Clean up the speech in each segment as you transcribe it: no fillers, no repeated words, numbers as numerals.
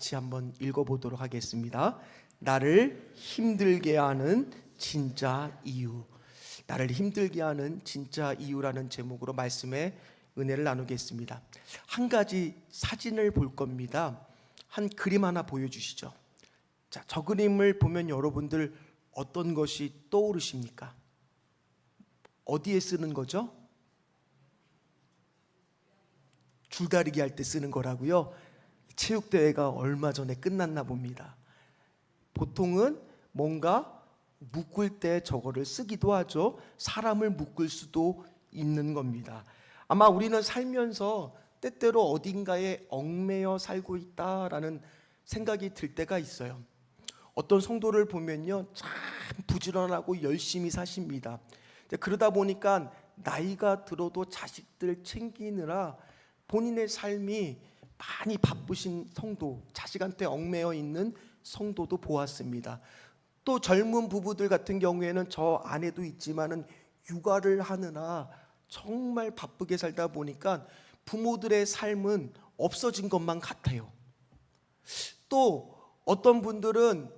같이 한번 읽어보도록 하겠습니다. 나를 힘들게 하는 진짜 이유. 나를 힘들게 하는 진짜 이유라는 제목으로 말씀의 은혜를 나누겠습니다. 한 가지 사진을 볼 겁니다. 한 그림 하나 보여주시죠. 자, 저 그림을 보면 여러분들 어떤 것이 떠오르십니까? 어디에 쓰는 거죠? 줄다리기 할 때 쓰는 거라고요? 체육대회가 얼마 전에 끝났나 봅니다. 보통은 뭔가 묶을 때 저거를 쓰기도 하죠. 사람을 묶을 수도 있는 겁니다. 아마 우리는 살면서 때때로 어딘가에 얽매여 살고 있다라는 생각이 들 때가 있어요. 어떤 성도를 보면요, 참 부지런하고 열심히 사십니다. 그러다 보니까 나이가 들어도 자식들 챙기느라 본인의 삶이 많이 바쁘신 성도, 자식한테 얽매여 있는 성도도 보았습니다. 또 젊은 부부들 같은 경우에는 저 아내도 있지만은 육아를 하느라 정말 바쁘게 살다 보니까 부모들의 삶은 없어진 것만 같아요. 또 어떤 분들은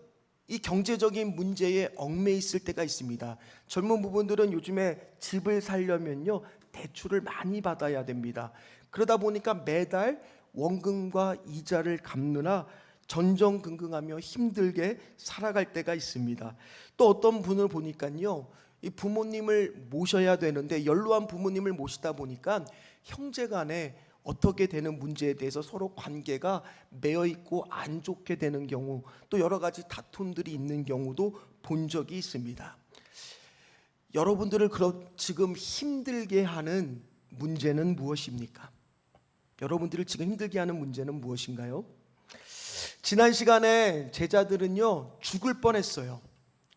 이 경제적인 문제에 얽매여 있을 때가 있습니다. 젊은 부분들은 요즘에 집을 살려면요, 대출을 많이 받아야 됩니다. 그러다 보니까 매달 원금과 이자를 갚느라 전전긍긍하며 힘들게 살아갈 때가 있습니다. 또 어떤 분을 보니까요, 이 부모님을 모셔야 되는데 연로한 부모님을 모시다 보니까 형제간에 어떻게 되는 문제에 대해서 서로 관계가 매여 있고 안 좋게 되는 경우, 또 여러 가지 다툼들이 있는 경우도 본 적이 있습니다. 여러분들을 지금 힘들게 하는 문제는 무엇입니까? 여러분들을 지금 힘들게 하는 문제는 무엇인가요? 지난 시간에 제자들은요, 죽을 뻔했어요.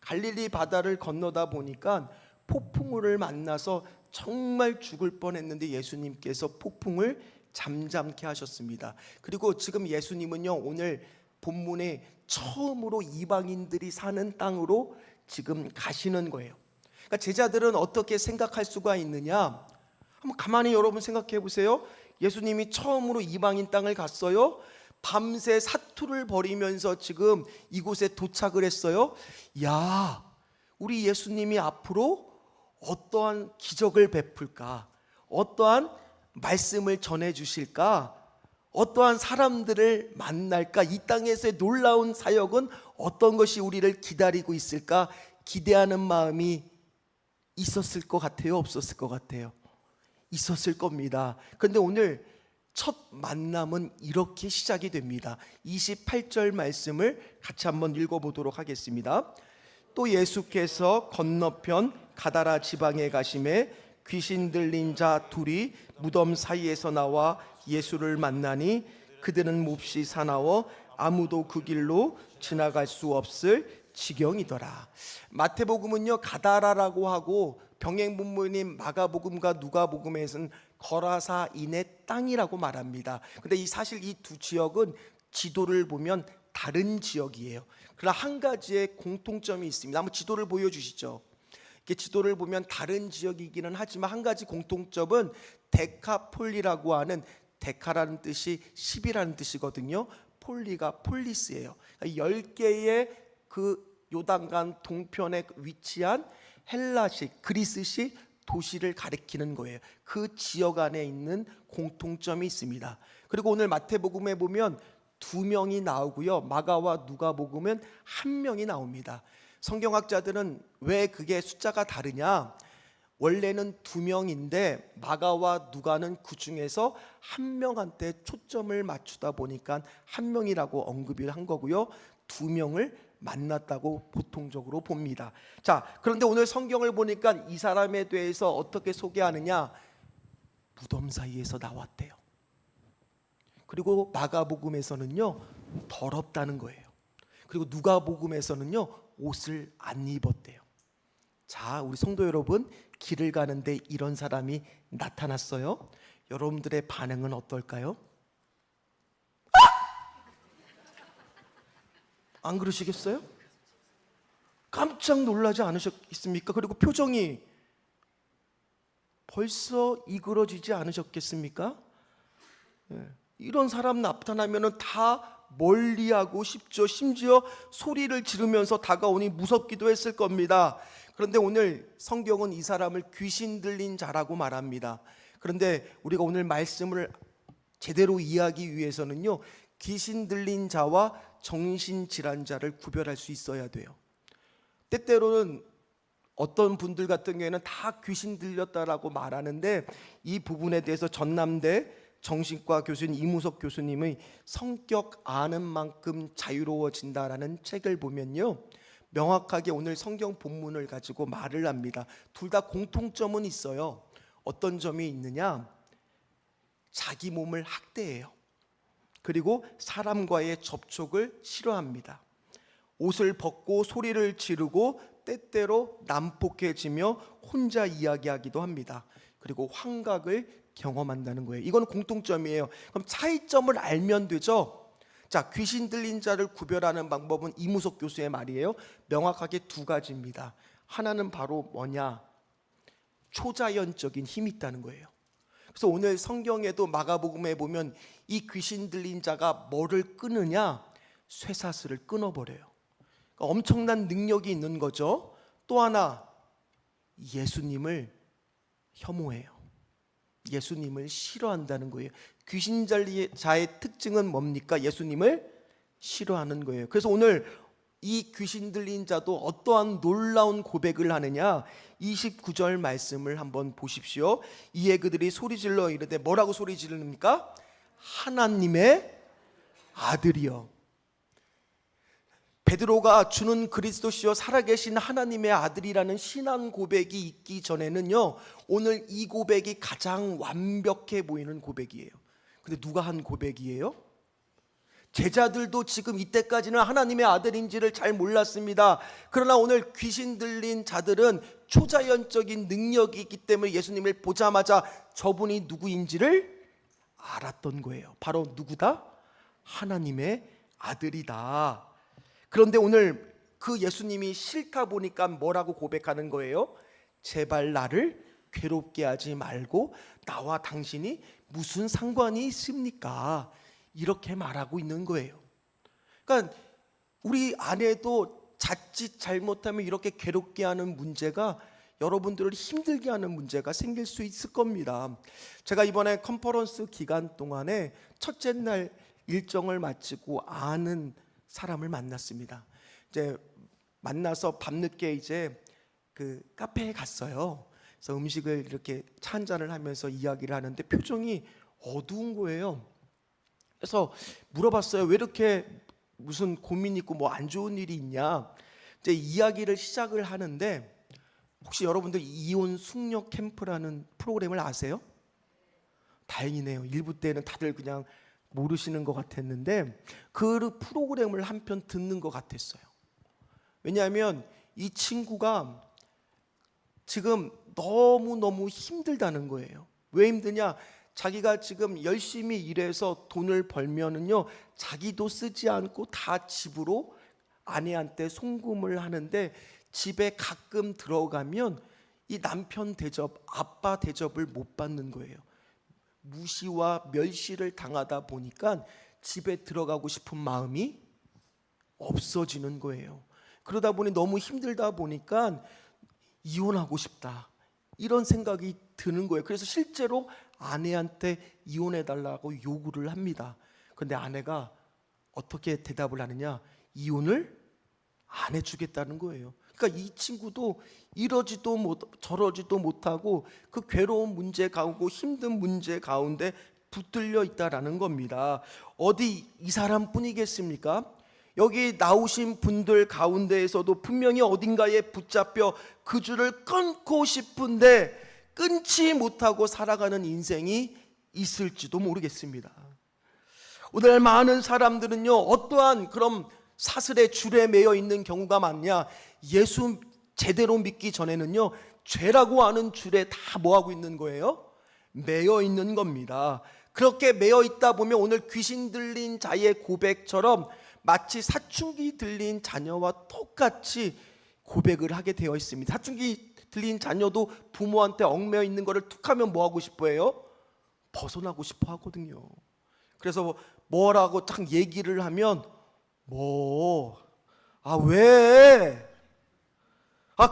갈릴리 바다를 건너다 보니까 폭풍우를 만나서 정말 죽을 뻔했는데 예수님께서 폭풍을 잠잠케 하셨습니다. 그리고 지금 예수님은요, 오늘 본문에 처음으로 이방인들이 사는 땅으로 지금 가시는 거예요. 그러니까 제자들은 어떻게 생각할 수가 있느냐? 한번 가만히 여러분 생각해 보세요. 예수님이 처음으로 이방인 땅을 갔어요. 밤새 사투를 벌이면서 지금 이곳에 도착을 했어요. 야, 우리 예수님이 앞으로 어떠한 기적을 베풀까? 어떠한 말씀을 전해 주실까? 어떠한 사람들을 만날까? 이 땅에서의 놀라운 사역은 어떤 것이 우리를 기다리고 있을까? 기대하는 마음이 있었을 것 같아요? 없었을 것 같아요? 있었을 겁니다. 그런데 오늘 첫 만남은 이렇게 시작이 됩니다. 28절 말씀을 같이 한번 읽어보도록 하겠습니다. 또 예수께서 건너편 가다라 지방에 가심에 귀신 들린 자 둘이 무덤 사이에서 나와 예수를 만나니 그들은 몹시 사나워 아무도 그 길로 지나갈 수 없을 지경이더라. 마태복음은요, 가다라라고 하고 병행본문인 마가복음과 누가복음에서는 거라사인의 땅이라고 말합니다. 근데 사실 이 두 지역은 지도를 보면 다른 지역이에요. 그러나 한 가지의 공통점이 있습니다. 한번 지도를 보여주시죠. 이렇게 지도를 보면 다른 지역이기는 하지만 한 가지 공통점은 데카폴리라고 하는, 데카라는 뜻이 10이라는 뜻이거든요. 폴리가 폴리스예요. 10개의 그 요단강 동편에 위치한 헬라식, 그리스식 도시를 가리키는 거예요. 그 지역 안에 있는 공통점이 있습니다. 그리고 오늘 마태복음에 보면 2명이 나오고요, 마가와 누가복음은 1명이 나옵니다. 성경학자들은 왜 그게 숫자가 다르냐? 원래는 2명인데 마가와 누가는 그 중에서 1명한테 초점을 맞추다 보니까 1명이라고 언급을 한 거고요, 2명을 만났다고 보통적으로 봅니다. 자, 그런데 오늘 성경을 보니까 이 사람에 대해서 어떻게 소개하느냐? 무덤 사이에서 나왔대요. 그리고 마가복음에서는요, 더럽다는 거예요. 그리고 누가복음에서는요, 옷을 안 입었대요. 자, 우리 성도 여러분, 길을 가는데 이런 사람이 나타났어요. 여러분들의 반응은 어떨까요? 안 그러시겠어요? 깜짝 놀라지 않으셨습니까? 그리고 표정이 벌써 이그러지지 않으셨겠습니까? 이런 사람 나타나면 다 멀리하고 싶죠. 심지어 소리를 지르면서 다가오니 무섭기도 했을 겁니다. 그런데 오늘 성경은 이 사람을 귀신 들린 자라고 말합니다. 그런데 우리가 오늘 말씀을 제대로 이해하기 위해서는요, 귀신 들린 자와 정신질환자를 구별할 수 있어야 돼요. 때때로는 어떤 분들 같은 경우에는 다 귀신 들렸다라고 말하는데, 이 부분에 대해서 전남대 정신과 교수인 이무석 교수님의 성격 아는 만큼 자유로워진다라는 책을 보면요, 명확하게 오늘 성경 본문을 가지고 말을 합니다. 둘 다 공통점은 있어요. 어떤 점이 있느냐? 자기 몸을 학대해요. 그리고 사람과의 접촉을 싫어합니다. 옷을 벗고 소리를 지르고 때때로 난폭해지며 혼자 이야기하기도 합니다. 그리고 환각을 경험한다는 거예요. 이건 공통점이에요. 그럼 차이점을 알면 되죠. 자, 귀신 들린 자를 구별하는 방법은 이무석 교수의 말이에요. 명확하게 두 가지입니다. 하나는 바로 뭐냐? 초자연적인 힘이 있다는 거예요. 그래서 오늘 성경에도 마가복음에 보면 이 귀신 들린 자가 뭐를 끊느냐? 쇠사슬을 끊어버려요. 그러니까 엄청난 능력이 있는 거죠. 또 하나, 예수님을 혐오해요. 예수님을 싫어한다는 거예요. 귀신 들린 자의 특징은 뭡니까? 예수님을 싫어하는 거예요. 그래서 오늘 이 귀신 들린 자도 어떠한 놀라운 고백을 하느냐? 29절 말씀을 한번 보십시오. 이에 그들이 소리질러 이르되, 뭐라고 소리 지르니까? 하나님의 아들이여. 베드로가 주는 그리스도시요 살아계신 하나님의 아들이라는 신앙 고백이 있기 전에는요, 오늘 이 고백이 가장 완벽해 보이는 고백이에요. 근데 누가 한 고백이에요? 제자들도 지금 이때까지는 하나님의 아들인지를 잘 몰랐습니다. 그러나 오늘 귀신 들린 자들은 초자연적인 능력이 있기 때문에 예수님을 보자마자 저분이 누구인지를 알았던 거예요. 바로 누구다? 하나님의 아들이다. 그런데 오늘 그 예수님이 싫다 보니까 뭐라고 고백하는 거예요? 제발 나를 괴롭게 하지 말고 나와 당신이 무슨 상관이 있습니까? 이렇게 말하고 있는 거예요. 그러니까 우리 안에도 자칫 잘못하면 이렇게 괴롭게 하는 문제가, 여러분들을 힘들게 하는 문제가 생길 수 있을 겁니다. 제가 이번에 컨퍼런스 기간 동안에 첫째 날 일정을 마치고 아는 사람을 만났습니다. 이제 만나서 밤늦게 이제 그 카페에 갔어요. 그래서 음식을 이렇게 차 한잔을 하면서 이야기를 하는데 표정이 어두운 거예요. 그래서 물어봤어요. 왜 이렇게 무슨 고민 있고 뭐 안 좋은 일이 있냐? 이제 이야기를 시작을 하는데, 혹시 여러분들 이혼 숙녀 캠프라는 프로그램을 아세요? 다행이네요. 일부 때는 다들 그냥 모르시는 것 같았는데 그 프로그램을 한편 듣는 것 같았어요. 왜냐하면 이 친구가 지금 너무너무 힘들다는 거예요. 왜 힘드냐? 자기가 지금 열심히 일해서 돈을 벌면은요, 자기도 쓰지 않고 다 집으로 아내한테 송금을 하는데, 집에 가끔 들어가면 이 남편 대접, 아빠 대접을 못 받는 거예요. 무시와 멸시를 당하다 보니까 집에 들어가고 싶은 마음이 없어지는 거예요. 그러다 보니 너무 힘들다 보니까 이혼하고 싶다, 이런 생각이 드는 거예요. 그래서 실제로 아내한테 이혼해달라고 요구를 합니다. 그런데 아내가 어떻게 대답을 하느냐? 이혼을 안 해주겠다는 거예요. 그러니까 이 친구도 이러지도 저러지도 못하고 그 괴로운 문제 가운데, 힘든 문제 가운데 붙들려 있다라는 겁니다. 어디 이 사람뿐이겠습니까? 여기 나오신 분들 가운데에서도 분명히 어딘가에 붙잡혀 그 줄을 끊고 싶은데 끊지 못하고 살아가는 인생이 있을지도 모르겠습니다. 오늘 많은 사람들은요, 어떠한 그런 사슬의 줄에 매여 있는 경우가 많냐? 예수 제대로 믿기 전에는요, 죄라고 하는 줄에 다 뭐하고 있는 거예요? 매여 있는 겁니다. 그렇게 매여 있다 보면 오늘 귀신 들린 자의 고백처럼 마치 사춘기 들린 자녀와 똑같이 고백을 하게 되어 있습니다. 사춘기 들린 자녀도 부모한테 얽매여 있는 거를 툭하면 뭐하고 싶어 해요? 벗어나고 싶어 하거든요. 그래서 뭐라고 딱 얘기를 하면 왜?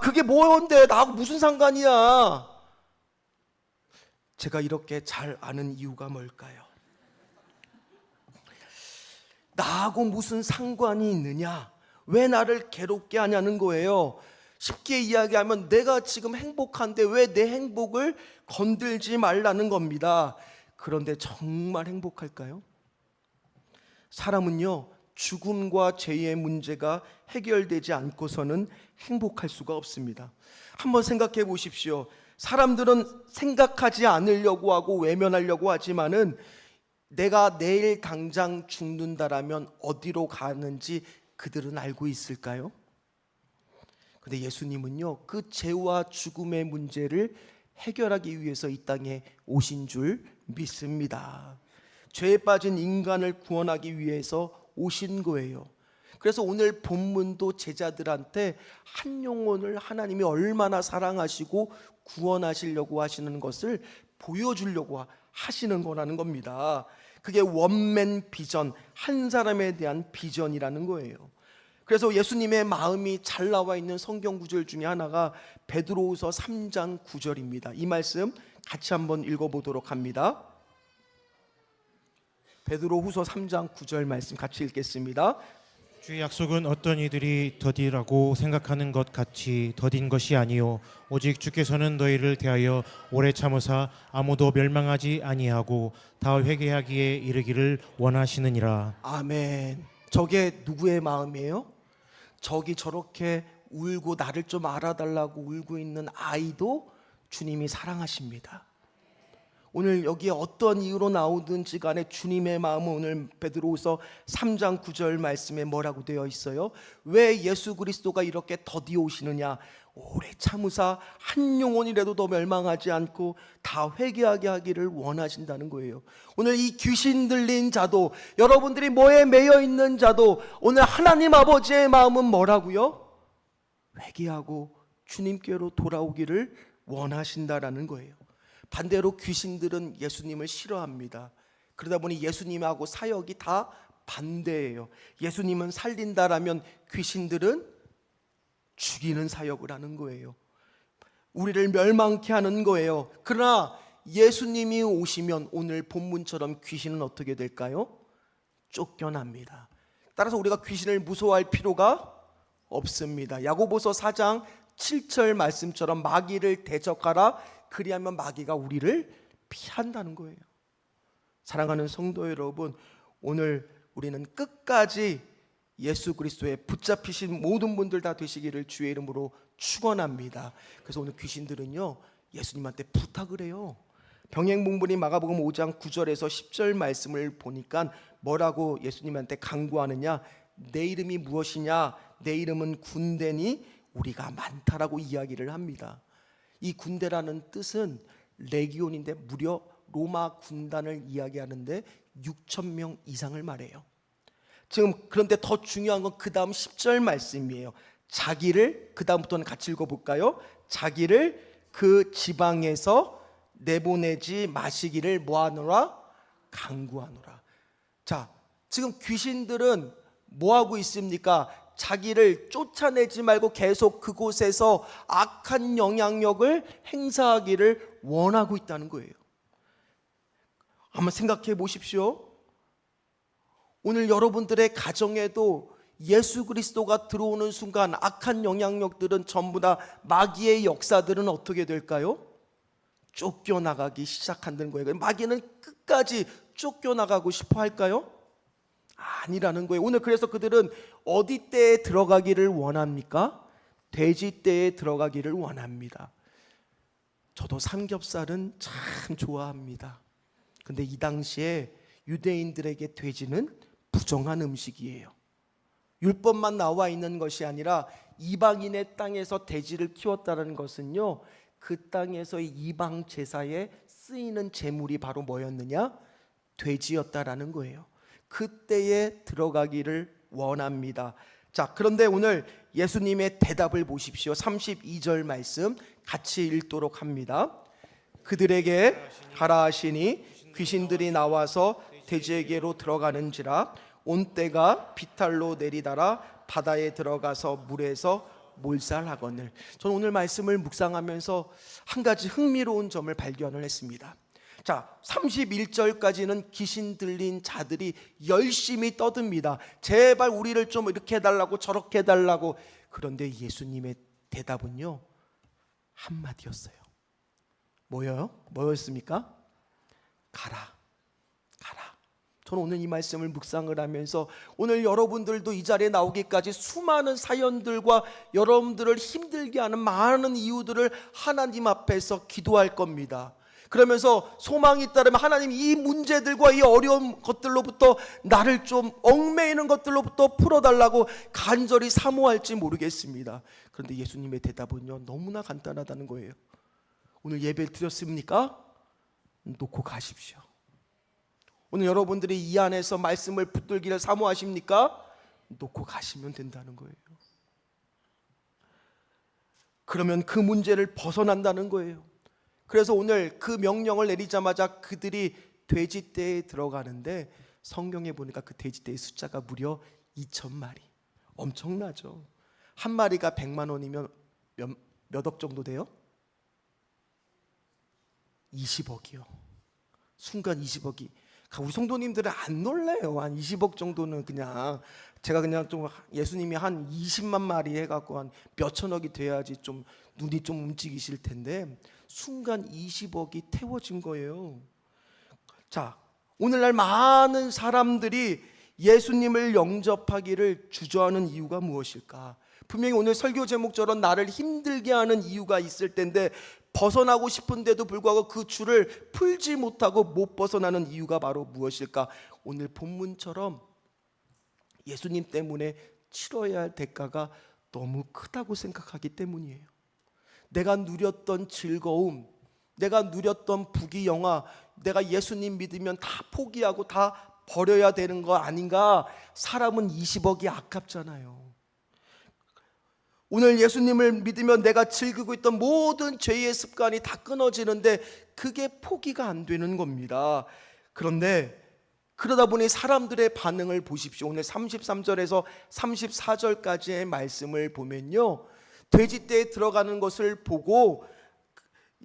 그게 뭔데? 나하고 무슨 상관이야? 제가 이렇게 잘 아는 이유가 뭘까요? 나하고 무슨 상관이 있느냐? 왜 나를 괴롭게 하냐는 거예요. 쉽게 이야기하면 내가 지금 행복한데 왜 내 행복을 건들지 말라는 겁니다. 그런데 정말 행복할까요? 사람은요, 죽음과 죄의 문제가 해결되지 않고서는 행복할 수가 없습니다. 한번 생각해 보십시오. 사람들은 생각하지 않으려고 하고 외면하려고 하지만은 내가 내일 당장 죽는다라면 어디로 가는지 그들은 알고 있을까요? 근데 예수님은요, 그 죄와 죽음의 문제를 해결하기 위해서 이 땅에 오신 줄 믿습니다. 죄에 빠진 인간을 구원하기 위해서 오신 거예요. 그래서 오늘 본문도 제자들한테 한 영혼을 하나님이 얼마나 사랑하시고 구원하시려고 하시는 것을 보여주려고 하시는 거라는 겁니다. 그게 원맨 비전, 한 사람에 대한 비전이라는 거예요. 그래서 예수님의 마음이 잘 나와 있는 성경 구절 중에 하나가 베드로후서 3장 9절입니다. 이 말씀 같이 한번 읽어보도록 합니다. 베드로후서 3장 9절 말씀 같이 읽겠습니다. 주의 약속은 어떤 이들이 더디라고 생각하는 것 같이 더딘 것이 아니요 오직 주께서는 너희를 대하여 오래 참으사 아무도 멸망하지 아니하고 다 회개하기에 이르기를 원하시느니라. 아멘. 저게 누구의 마음이에요? 저기 저렇게 울고 나를 좀 알아달라고 울고 있는 아이도 주님이 사랑하십니다. 오늘 여기에 어떤 이유로 나오든지 간에 주님의 마음은 오늘 베드로후서 3장 9절 말씀에 뭐라고 되어 있어요? 왜 예수 그리스도가 이렇게 더디 오시느냐? 오래 참으사 한 영혼이라도 더 멸망하지 않고 다 회개하게 하기를 원하신다는 거예요. 오늘 이 귀신 들린 자도, 여러분들이 뭐에 매여 있는 자도 오늘 하나님 아버지의 마음은 뭐라고요? 회개하고 주님께로 돌아오기를 원하신다라는 거예요. 반대로 귀신들은 예수님을 싫어합니다. 그러다 보니 예수님하고 사역이 다 반대예요. 예수님은 살린다라면 귀신들은 죽이는 사역을 하는 거예요. 우리를 멸망케 하는 거예요. 그러나 예수님이 오시면 오늘 본문처럼 귀신은 어떻게 될까요? 쫓겨납니다. 따라서 우리가 귀신을 무서워할 필요가 없습니다. 야고보서 4장 7절 말씀처럼 마귀를 대적하라, 그리하면 마귀가 우리를 피한다는 거예요. 사랑하는 성도 여러분, 오늘 우리는 끝까지 예수 그리스도에 붙잡히신 모든 분들 다 되시기를 주의 이름으로 축원합니다. 그래서 오늘 귀신들은요, 예수님한테 부탁을 해요. 병행봉분이 마가복음 5장 9절에서 10절 말씀을 보니까 뭐라고 예수님한테 간구하느냐? 내 이름이 무엇이냐? 내 이름은 군대니 우리가 많다라고 이야기를 합니다. 이 군대라는 뜻은 레기온인데 무려 로마 군단을 이야기하는데 6,000명 이상을 말해요. 지금 그런데 더 중요한 건 그 다음 10절 말씀이에요. 자기를, 그 다음부터는 같이 읽어볼까요? 자기를 그 지방에서 내보내지 마시기를 뭐하노라? 강구하노라. 자, 지금 귀신들은 뭐하고 있습니까? 자기를 쫓아내지 말고 계속 그곳에서 악한 영향력을 행사하기를 원하고 있다는 거예요. 한번 생각해 보십시오. 오늘 여러분들의 가정에도 예수 그리스도가 들어오는 순간 악한 영향력들은 전부 다 마귀의 역사들은 어떻게 될까요? 쫓겨나가기 시작한다는 거예요. 마귀는 끝까지 쫓겨나가고 싶어 할까요? 아니라는 거예요. 오늘 그래서 그들은 어디 떼에 들어가기를 원합니까? 돼지 떼에 들어가기를 원합니다. 저도 삼겹살은 참 좋아합니다. 근데 이 당시에 유대인들에게 돼지는 부정한 음식이에요. 율법만 나와 있는 것이 아니라 이방인의 땅에서 돼지를 키웠다는 것은요, 그 땅에서의 이방 제사에 쓰이는 제물이 바로 뭐였느냐? 돼지였다라는 거예요. 그때에 들어가기를 원합니다. 자, 그런데 오늘 예수님의 대답을 보십시오. 32절 말씀 같이 읽도록 합니다. 그들에게 가라 하시니 귀신들이 나와서 돼지에게로 들어가는지라 온 때가 비탈로 내리다라 바다에 들어가서 물에서 몰살하거늘. 저는 오늘 말씀을 묵상하면서 한 가지 흥미로운 점을 발견을 했습니다. 자, 31절까지는 귀신 들린 자들이 열심히 떠듭니다. 제발 우리를 좀 이렇게 해달라고 저렇게 해달라고. 그런데 예수님의 대답은요, 한마디였어요. 뭐였습니까? 가라, 가라. 저는 오늘 이 말씀을 묵상을 하면서 오늘 여러분들도 이 자리에 나오기까지 수많은 사연들과 여러분들을 힘들게 하는 많은 이유들을 하나님 앞에서 기도할 겁니다. 그러면서 소망이 있다면 하나님, 이 문제들과 이 어려운 것들로부터 나를 좀 얽매이는 것들로부터 풀어달라고 간절히 사모할지 모르겠습니다. 그런데 예수님의 대답은요, 너무나 간단하다는 거예요. 오늘 예배 드렸습니까? 놓고 가십시오. 오늘 여러분들이 이 안에서 말씀을 붙들기를 사모하십니까? 놓고 가시면 된다는 거예요. 그러면 그 문제를 벗어난다는 거예요. 그래서 오늘 그 명령을 내리자마자 그들이 돼지떼에 들어가는데, 성경에 보니까 그 돼지떼의 숫자가 무려 2,000마리. 엄청나죠. 한 마리가 100만 원이면 몇 억 정도 돼요? 20억이요. 순간 20억이. 우리 성도님들은 안 놀래요. 한 20억 정도는 그냥, 제가 그냥 좀 예수님이 한 20만 마리 해갖고 한 몇천억이 돼야지 좀 눈이 좀 움직이실 텐데, 순간 20억이 태워진 거예요. 자, 오늘날 많은 사람들이 예수님을 영접하기를 주저하는 이유가 무엇일까? 분명히 오늘 설교 제목처럼 나를 힘들게 하는 이유가 있을 텐데, 벗어나고 싶은데도 불구하고 그 줄을 풀지 못하고 못 벗어나는 이유가 바로 무엇일까? 오늘 본문처럼 예수님 때문에 치러야 할 대가가 너무 크다고 생각하기 때문이에요. 내가 누렸던 즐거움, 내가 누렸던 부귀영화, 내가 예수님 믿으면 다 포기하고 다 버려야 되는 거 아닌가? 사람은 20억이 아깝잖아요. 오늘 예수님을 믿으면 내가 즐기고 있던 모든 죄의 습관이 다 끊어지는데 그게 포기가 안 되는 겁니다. 그런데 그러다 보니 사람들의 반응을 보십시오. 오늘 33절에서 34절까지의 말씀을 보면요, 돼지떼에 들어가는 것을 보고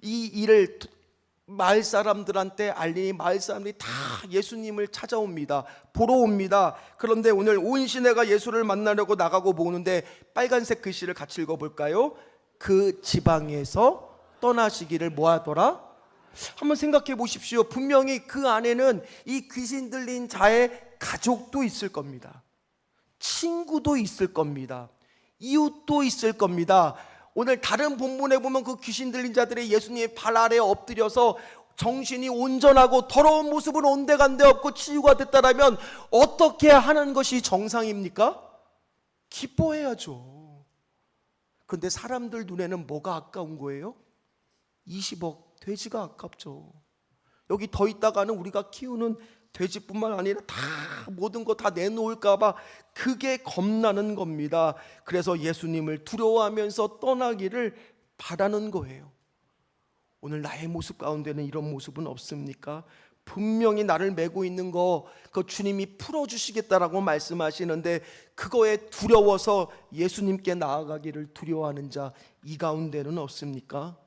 이 일을 마을 사람들한테 알리니 마을 사람들이 다 예수님을 찾아옵니다. 보러 옵니다. 그런데 오늘 온 시내가 예수를 만나려고 나가고 보는데 빨간색 글씨를 같이 읽어볼까요? 그 지방에서 떠나시기를 뭐하더라? 한번 생각해 보십시오. 분명히 그 안에는 이 귀신 들린 자의 가족도 있을 겁니다. 친구도 있을 겁니다. 이웃도 있을 겁니다. 오늘 다른 본문에 보면 그 귀신 들린 자들이 예수님의 발 아래에 엎드려서 정신이 온전하고 더러운 모습은 온데간데 없고 치유가 됐다라면 어떻게 하는 것이 정상입니까? 기뻐해야죠. 그런데 사람들 눈에는 뭐가 아까운 거예요? 20억 돼지가 아깝죠. 여기 더 있다가는 우리가 키우는 돼지뿐만 아니라 다 모든 거 다 내놓을까 봐 그게 겁나는 겁니다. 그래서 예수님을 두려워하면서 떠나기를 바라는 거예요. 오늘 나의 모습 가운데는 이런 모습은 없습니까? 분명히 나를 메고 있는 거, 그 주님이 풀어주시겠다라고 말씀하시는데 그거에 두려워서 예수님께 나아가기를 두려워하는 자, 이 가운데는 없습니까?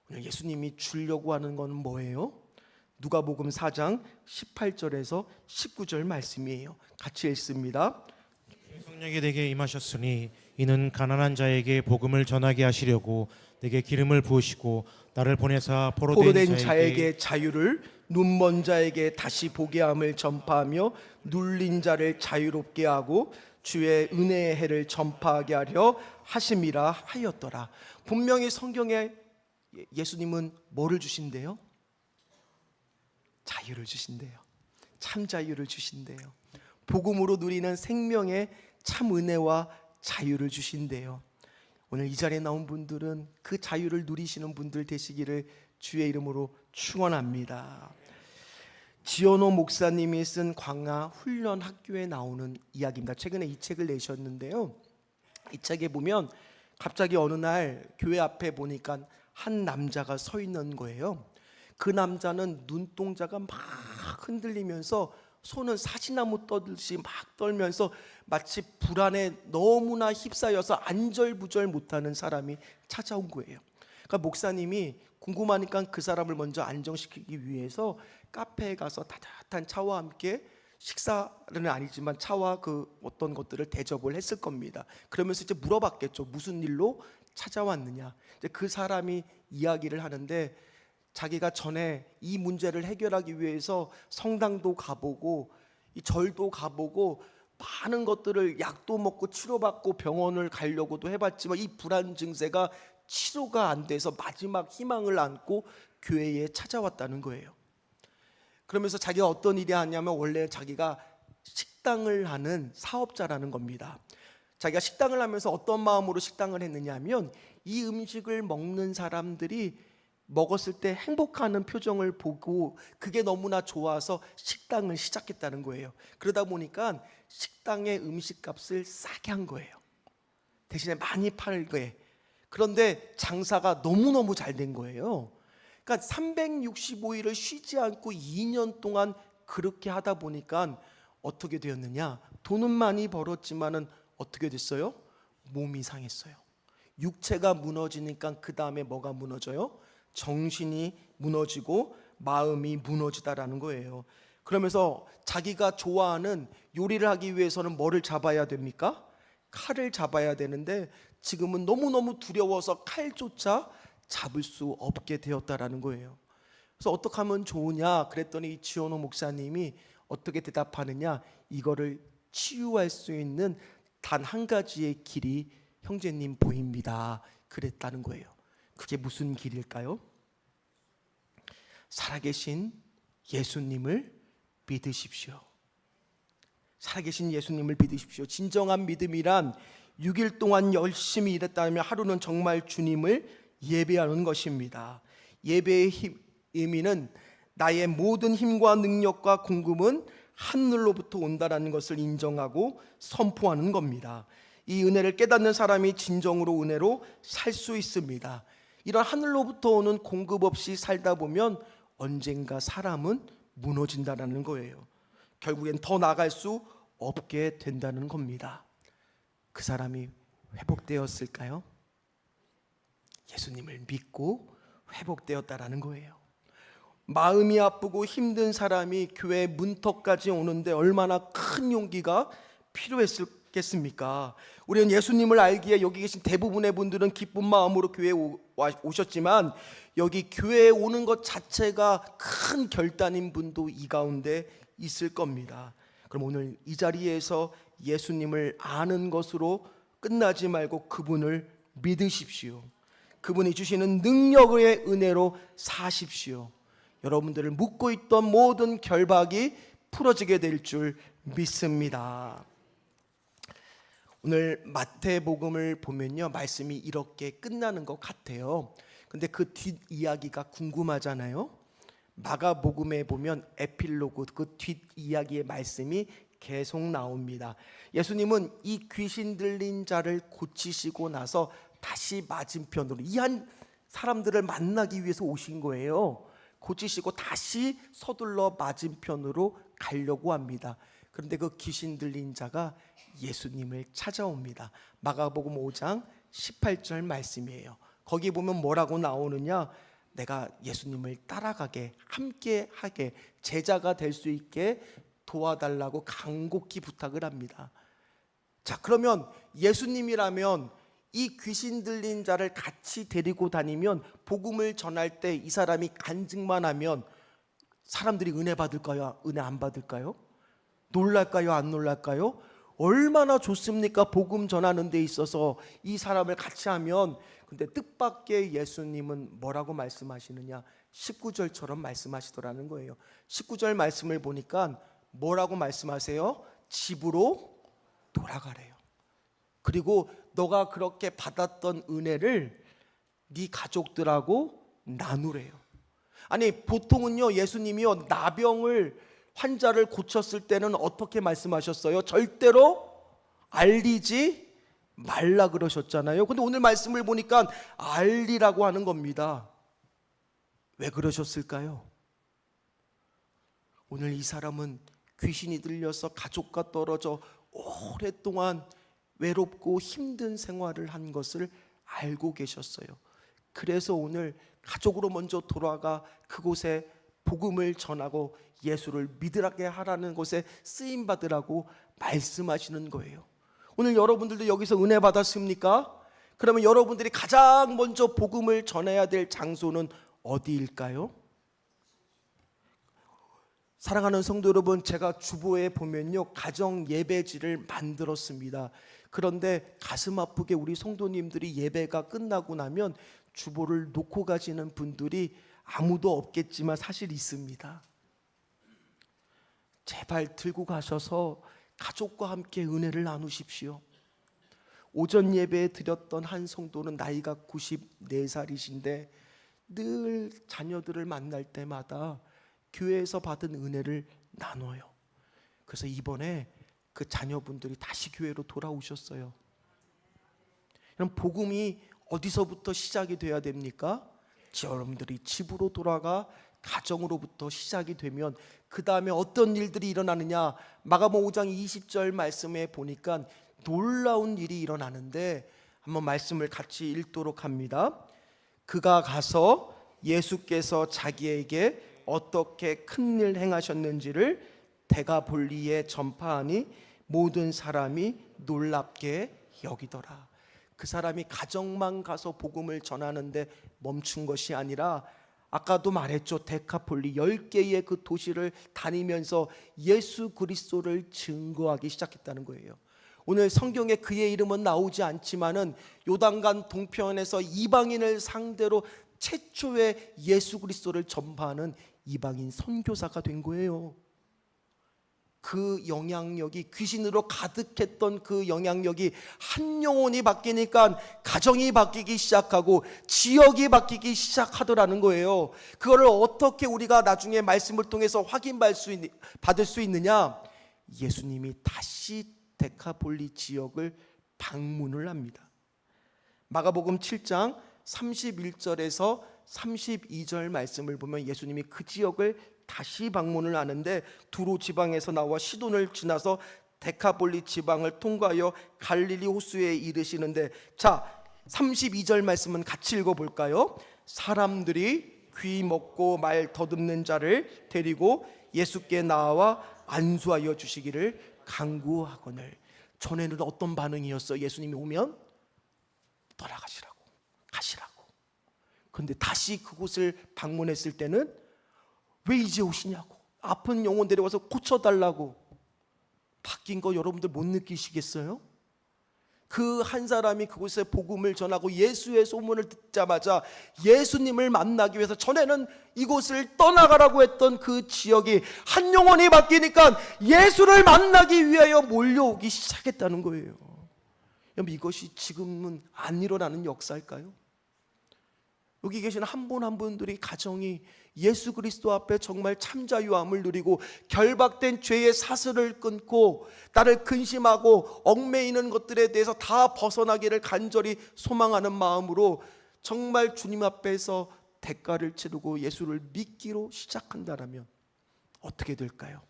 오늘 예수님이 주려고 하는 건 뭐예요? 누가복음 4장 18절에서 19절 말씀이에요. 같이 읽습니다. 성령이 내게 임하셨으니 이는 가난한 자에게 복음을 전하게 하시려고 내게 기름을 부으시고 나를 보내사 포로된 자에게 자유를, 눈먼 자에게 다시 보게 함을 전파하며 눌린 자를 자유롭게 하고 주의 은혜의 해를 전파하게 하려 하심이라 하였더라. 분명히 성경에 예수님은 뭐를 주신대요? 자유를 주신대요. 참 자유를 주신대요. 복음으로 누리는 생명의 참 은혜와 자유를 주신대요. 오늘 이 자리에 나온 분들은 그 자유를 누리시는 분들 되시기를 주의 이름으로 축원합니다. 지연호 목사님이 쓴 광야 훈련 학교에 나오는 이야기입니다. 최근에 이 책을 내셨는데요, 이 책에 보면 갑자기 어느 날 교회 앞에 보니까 한 남자가 서 있는 거예요. 그 남자는 눈동자가 막 흔들리면서 손은 사시나무 떠듯이 막 떨면서 마치 불안에 너무나 휩싸여서 안절부절 못하는 사람이 찾아온 거예요. 그러니까 목사님이 궁금하니까 그 사람을 먼저 안정시키기 위해서 카페에 가서 따뜻한 차와 함께 식사는 아니지만 차와 그 어떤 것들을 대접을 했을 겁니다. 그러면서 이제 물어봤겠죠. 무슨 일로 찾아왔느냐. 이제 그 사람이 이야기를 하는데 자기가 전에 이 문제를 해결하기 위해서 성당도 가보고 이 절도 가보고 많은 것들을 약도 먹고 치료받고 병원을 가려고도 해봤지만 이 불안 증세가 치료가 안 돼서 마지막 희망을 안고 교회에 찾아왔다는 거예요. 그러면서 자기가 어떤 일이 하냐면 원래 자기가 식당을 하는 사업자라는 겁니다. 자기가 식당을 하면서 어떤 마음으로 식당을 했느냐 하면 이 음식을 먹는 사람들이 먹었을 때 행복하는 표정을 보고 그게 너무나 좋아서 식당을 시작했다는 거예요. 그러다 보니까 식당의 음식값을 싸게 한 거예요. 대신에 많이 팔게. 그런데 장사가 너무너무 잘 된 거예요. 그러니까 365일을 쉬지 않고 2년 동안 그렇게 하다 보니까 어떻게 되었느냐? 돈은 많이 벌었지만은 어떻게 됐어요? 몸이 상했어요. 육체가 무너지니까 그 다음에 뭐가 무너져요? 정신이 무너지고 마음이 무너지다라는 거예요. 그러면서 자기가 좋아하는 요리를 하기 위해서는 뭐를 잡아야 됩니까? 칼을 잡아야 되는데 지금은 너무너무 두려워서 칼조차 잡을 수 없게 되었다라는 거예요. 그래서 어떻게 하면 좋으냐 그랬더니 지원호 목사님이 어떻게 대답하느냐, 이거를 치유할 수 있는 단 한 가지의 길이 형제님 보입니다 그랬다는 거예요. 그게 무슨 길일까요? 살아계신 예수님을 믿으십시오. 살아계신 예수님을 믿으십시오. 진정한 믿음이란 6일 동안 열심히 일했다면 하루는 정말 주님을 예배하는 것입니다. 예배의 의미는 나의 모든 힘과 능력과 공급은 하늘로부터 온다라는 것을 인정하고 선포하는 겁니다. 이 은혜를 깨닫는 사람이 진정으로 은혜로 살 수 있습니다. 이런 하늘로부터 오는 공급 없이 살다 보면 언젠가 사람은 무너진다는 거예요. 결국엔 더 나아갈 수 없게 된다는 겁니다. 그 사람이 회복되었을까요? 예수님을 믿고 회복되었다라는 거예요. 마음이 아프고 힘든 사람이 교회 문턱까지 오는데 얼마나 큰 용기가 필요했겠습니까? 우리는 예수님을 알기에 여기 계신 대부분의 분들은 기쁜 마음으로 교회에 오셨지만 여기 교회에 오는 것 자체가 큰 결단인 분도 이 가운데 있을 겁니다. 그럼 오늘 이 자리에서 예수님을 아는 것으로 끝나지 말고 그분을 믿으십시오. 그분이 주시는 능력의 은혜로 사십시오. 여러분들을 묶고 있던 모든 결박이 풀어지게 될 줄 믿습니다. 오늘 마태복음을 보면요, 말씀이 이렇게 끝나는 것 같아요. 근데 그 뒷이야기가 궁금하잖아요. 마가복음에 보면 에필로그, 그 뒷이야기의 말씀이 계속 나옵니다. 예수님은 이 귀신 들린 자를 고치시고 나서 다시 맞은편으로 이 한 사람들을 만나기 위해서 오신 거예요. 고치시고 다시 서둘러 맞은편으로 가려고 합니다. 그런데 그 귀신 들린 자가 예수님을 찾아옵니다. 마가복음 5장 18절 말씀이에요. 거기 보면 뭐라고 나오느냐, 내가 예수님을 따라가게, 함께하게, 제자가 될 수 있게 도와달라고 간곡히 부탁을 합니다. 자, 그러면 예수님이라면 이 귀신 들린 자를 같이 데리고 다니면 복음을 전할 때 이 사람이 간증만 하면 사람들이 은혜 받을까요? 은혜 안 받을까요? 놀랄까요? 안 놀랄까요? 얼마나 좋습니까? 복음 전하는 데 있어서 이 사람을 같이 하면. 근데 뜻밖의 예수님은 뭐라고 말씀하시느냐, 19절처럼 말씀하시더라는 거예요. 19절 말씀을 보니까 뭐라고 말씀하세요? 집으로 돌아가래요. 그리고 너가 그렇게 받았던 은혜를 네 가족들하고 나누래요. 아니, 보통은요, 예수님이요, 나병을 환자를 고쳤을 때는 어떻게 말씀하셨어요? 절대로 알리지 말라 그러셨잖아요. 근데 오늘 말씀을 보니까 알리라고 하는 겁니다. 왜 그러셨을까요? 오늘 이 사람은 귀신이 들려서 가족과 떨어져 오랫동안 외롭고 힘든 생활을 한 것을 알고 계셨어요. 그래서 오늘 가족으로 먼저 돌아가 그곳에 복음을 전하고 예수를 믿으라게 하라는 곳에 쓰임 받으라고 말씀하시는 거예요. 오늘 여러분들도 여기서 은혜 받았습니까? 그러면 여러분들이 가장 먼저 복음을 전해야 될 장소는 어디일까요? 사랑하는 성도 여러분, 제가 주보에 보면요, 가정 예배지를 만들었습니다. 그런데 가슴 아프게 우리 성도님들이 예배가 끝나고 나면 주보를 놓고 가시는 분들이 아무도 없겠지만 사실 있습니다. 제발 들고 가셔서 가족과 함께 은혜를 나누십시오. 오전 예배에 드렸던 한 성도는 나이가 94살이신데 늘 자녀들을 만날 때마다 교회에서 받은 은혜를 나눠요. 그래서 이번에 그 자녀분들이 다시 교회로 돌아오셨어요. 그럼 복음이 어디서부터 시작이 돼야 됩니까? 여러분들이 집으로 돌아가 가정으로부터 시작이 되면 그 다음에 어떤 일들이 일어나느냐, 마가복음 5장 20절 말씀에 보니까 놀라운 일이 일어나는데 한번 말씀을 같이 읽도록 합니다. 그가 가서 예수께서 자기에게 어떻게 큰일 행하셨는지를 데가볼리에 전파하니 모든 사람이 놀랍게 여기더라. 그 사람이 가정만 가서 복음을 전하는데 멈춘 것이 아니라 아까도 말했죠. 데카폴리 10개의 그 도시를 다니면서 예수 그리스도를 증거하기 시작했다는 거예요. 오늘 성경에 그의 이름은 나오지 않지만은 요단강 동편에서 이방인을 상대로 최초의 예수 그리스도를 전파하는 이방인 선교사가 된 거예요. 그 영향력이, 귀신으로 가득했던 그 영향력이 한 영혼이 바뀌니까 가정이 바뀌기 시작하고 지역이 바뀌기 시작하더라는 거예요. 그거를 어떻게 우리가 나중에 말씀을 통해서 받을 수 있느냐? 예수님이 다시 데카폴리 지역을 방문을 합니다. 마가복음 7장 31절에서 32절 말씀을 보면 예수님이 그 지역을 다시 방문을 하는데 두로 지방에서 나와 시돈을 지나서 데카폴리 지방을 통과하여 갈릴리 호수에 이르시는데, 자 32절 말씀은 같이 읽어볼까요? 사람들이 귀 먹고 말 더듬는 자를 데리고 예수께 나와 안수하여 주시기를 간구하거늘. 전에는 어떤 반응이었어? 예수님이 오면 떠나가시라고, 가시라고. 그런데 다시 그곳을 방문했을 때는 왜 이제 오시냐고, 아픈 영혼 데려와서 고쳐달라고. 바뀐 거 여러분들 못 느끼시겠어요? 그 한 사람이 그곳에 복음을 전하고 예수의 소문을 듣자마자 예수님을 만나기 위해서 전에는 이곳을 떠나가라고 했던 그 지역이 한 영혼이 바뀌니까 예수를 만나기 위하여 몰려오기 시작했다는 거예요. 여러분, 이것이 지금은 안 일어나는 역사일까요? 여기 계신 한 분 한 분들이 가정이 예수 그리스도 앞에 정말 참자유함을 누리고 결박된 죄의 사슬을 끊고 나를 근심하고 얽매이는 것들에 대해서 다 벗어나기를 간절히 소망하는 마음으로 정말 주님 앞에서 대가를 치르고 예수를 믿기로 시작한다면 어떻게 될까요?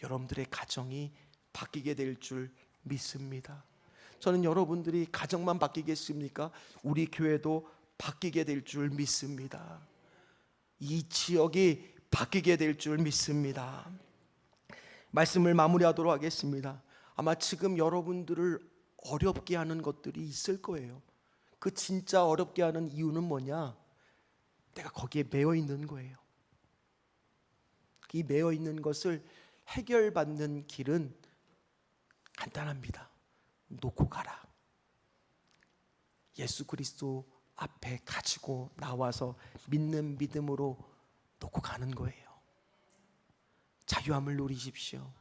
여러분들의 가정이 바뀌게 될 줄 믿습니다. 저는 여러분들이 가정만 바뀌겠습니까? 우리 교회도 바뀌게 될 줄 믿습니다. 이 지역이 바뀌게 될 줄 믿습니다. 말씀을 마무리하도록 하겠습니다. 아마 지금 여러분들을 어렵게 하는 것들이 있을 거예요. 그 진짜 어렵게 하는 이유는 뭐냐? 내가 거기에 매여 있는 거예요. 이 매여 있는 것을 해결받는 길은 간단합니다. 놓고 가라. 예수 그리스도 앞에 가지고 나와서 믿는 믿음으로 놓고 가는 거예요. 자유함을 누리십시오.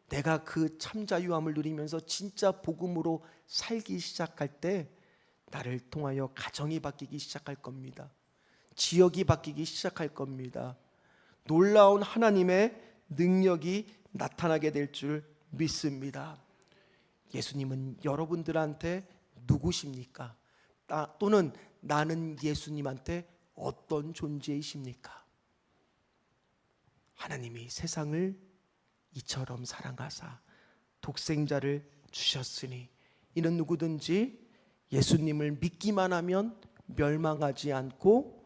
내가 그 참 자유함을 누리면서 진짜 복음으로 살기 시작할 때 나를 통하여 가정이 바뀌기 시작할 겁니다. 지역이 바뀌기 시작할 겁니다. 놀라운 하나님의 능력이 나타나게 될 줄 믿습니다. 예수님은 여러분들한테 누구십니까? 또는 나는 예수님한테 어떤 존재이십니까? 하나님이 세상을 이처럼 사랑하사 독생자를 주셨으니 이는 누구든지 예수님을 믿기만 하면 멸망하지 않고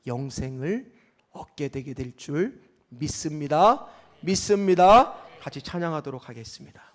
영생을 얻게 되게 될 줄 믿습니다. 같이 찬양하도록 하겠습니다.